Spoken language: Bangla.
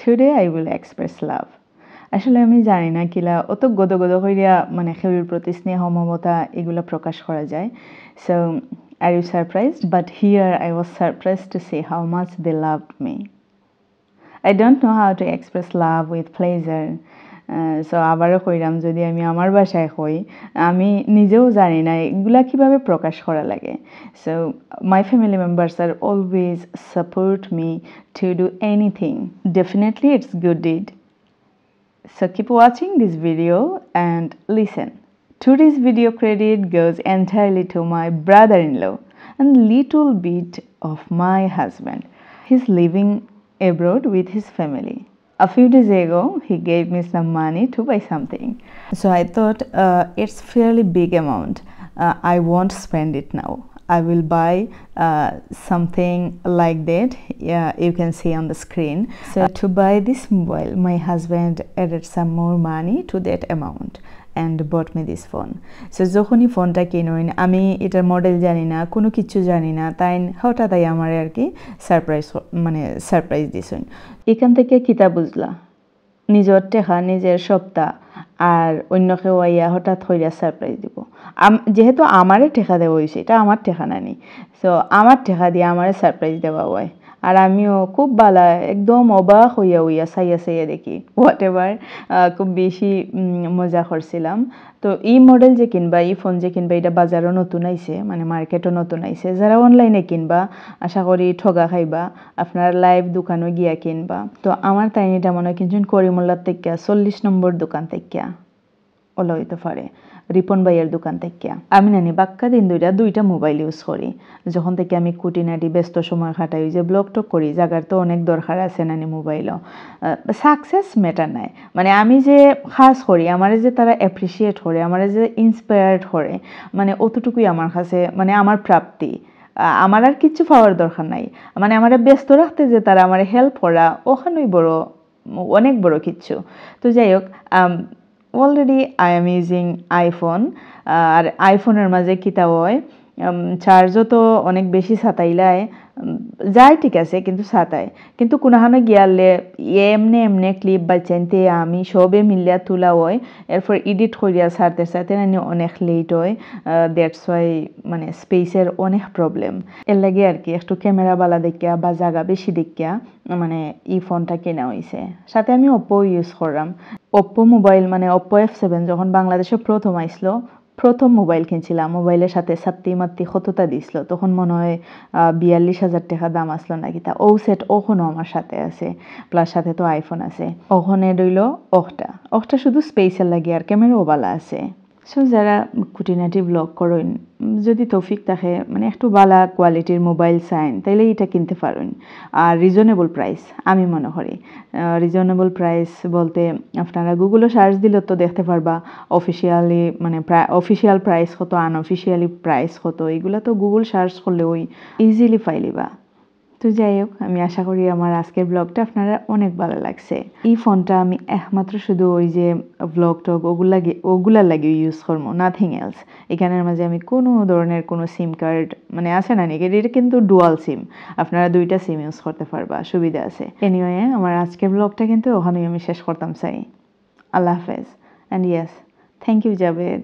Today I will express love. আসলে আমি জানি না কিলা অত গদ কইরা মানে খেউর প্রতি স্নেহ মমতা এগুলা প্রকাশ করা যায়। So are you surprised? But here I was surprised to see how much they loved me. I don't know how to express love with pleasure. So আবারও কইরাম যদি আমি আমার ভাষায় কই আমি নিজেও জানি না এগুলা কিভাবে প্রকাশ করা লাগে. So my family members are always support me to do anything. Definitely it's good deed. So keep watching this video and listen. Today's video credit goes entirely to my brother-in-law and little bit of my husband. He's living abroad with his family. A few days ago, he gave me some money to buy something. So I thought it's fairly big amount. I won't spend it now. I will buy something like that. Yeah, you can see on the screen. So to buy this mobile, my husband added some more money to that amount and bought me this phone. So যখনই ফোনটা কিনুন আমি এটার মডেল জানি না কোনো কিছু জানি না তাই হঠাৎই আমার আর কি সারপ্রাইজ দিছেন এখান থেকে কিতা বুঝলা নিজের টেকা নিজের সপ্তাহ আর অন্য কেউ আইয়া হঠাৎ হইয়া সারপ্রাইজ দিব যেহেতু আমারে টেকা দেওয়া হয়েছে এটা আমার টেকা নানি সো আমার টেকা দিয়ে আমারে সারপ্রাইজ দেওয়া হয় আর আমিও খুব ভালো একদম অবাক হইয়া চাইয়া দেখি হোয়াট এভার খুব বেশি মজা করছিলাম তো এই মডেল যে কিনবা এই ফোন যে কিনবা এটা বাজারও নতুন আইছে মানে মার্কেটও নতুন আইছে যারা অনলাইনে কিনবা আশা করি ঠগা খাইবা আপনার লাইভ দোকানও গিয়া কিনবা তো আমার তাই এটা মনে হয় কিনছেন করিমুল্লার থেকে 40 নম্বর দোকান থেকে ওলা হইতে পারে রিপন ভাইয়ের দোকান থেকে আমি নানি বাক্কা দিন দুইটা মোবাইল ইউজ করি যখন থেকে আমি কুটিনাটি ব্যস্ত সময় কাটাই যে ব্লগ টক করি জায়গার তো অনেক দরকার আছে নানি মোবাইলও সাকসেস ম্যাটার নাই মানে আমি যে খাস করি আমারে যে তারা অ্যাপ্রিসিয়েট করে আমারে যে ইন্সপায়ার্ড করে মানে অতটুকুই আমার কাছে মানে আমার প্রাপ্তি আমার আর কিছু পাওয়ার দরকার নাই মানে আমারে ব্যস্ত রাখতে যে তারা আমারে হেল্প করা ওখানেই অনেক বড় কিছু তো যাই হোক already I am using iPhone আর আইফোনের মাঝে কিতা হয় চার্জও তো অনেক বেশি সাতাইলায় যায় ঠিক আছে কিন্তু সাতায় কিন্তু কোনোখানে গিয়ালে এমনে ক্লিপ বাচ্চাইতে আমি সবে মিলিয়া তোলা হয় এরপর এডিট করিয়া সারতে নানি অনেক লেট হয় দ্যাটস ওয়াই মানে স্পেসের অনেক প্রবলেম এর লাগে আর কি একটু ক্যামেরা বালা দেখিয়া বা জায়গা বেশি দেখিয়া মানে এই ফোনটা কেনা হয়েছে সাথে আমি ওপ্পো ইউজ করলাম ওপ্পো মোবাইল মানে ওপ্পো F7 যখন বাংলাদেশে প্রথম আইসলো প্রথম মোবাইল কিনছিলাম মোবাইলের সাথে সাত্তি মাত্তি কতটা দিছিল তখন মনে হয় 42,000 টাকা দাম আসলো নাকি তা ও সেট ওখনও আমার সাথে আছে প্লাস সাথে তো আইফোন আছে ওখানে রইল অখটা শুধু স্পেসের লাগে আর ক্যামেরাও ভালো আছে সো যারা কুটিনাটি ব্লগ করেন যদি তৌফিক থাকে মানে একটু ভালো কোয়ালিটির মোবাইল চাইন তাইলে এটা কিনতে পারেন আর রিজনেবল প্রাইস আমি মনে করি রিজনেবল প্রাইস বলতে আপনারা গুগলে সার্চ দিলে তো দেখতে পারবা অফিসিয়ালি মানে অফিসিয়াল প্রাইস কত আনঅফিসিয়ালি প্রাইস কত এগুলো তো গুগল সার্চ করলে ওই ইজিলি পাইলিবা তো যাই হোক আমি আশা করি আমার আজকের ব্লগটা আপনারা অনেক ভালো লাগছে এই ফোনটা আমি একমাত্র শুধু ওই যে ব্লগ টক ওগুলার লাগে ইউজ করবো নাথিং এলস এখানের মাঝে আমি কোনো ধরনের কোনো সিম কার্ড মানে আছে না নাকি এটা কিন্তু ডুয়াল সিম আপনারা দুইটা সিম ইউজ করতে পারবা সুবিধা আছে এনিওয়ে আমার আজকের ব্লগটা কিন্তু ওখানেই আমি শেষ করতাম চাই আল্লাহ হাফেজ and yes thank you Javed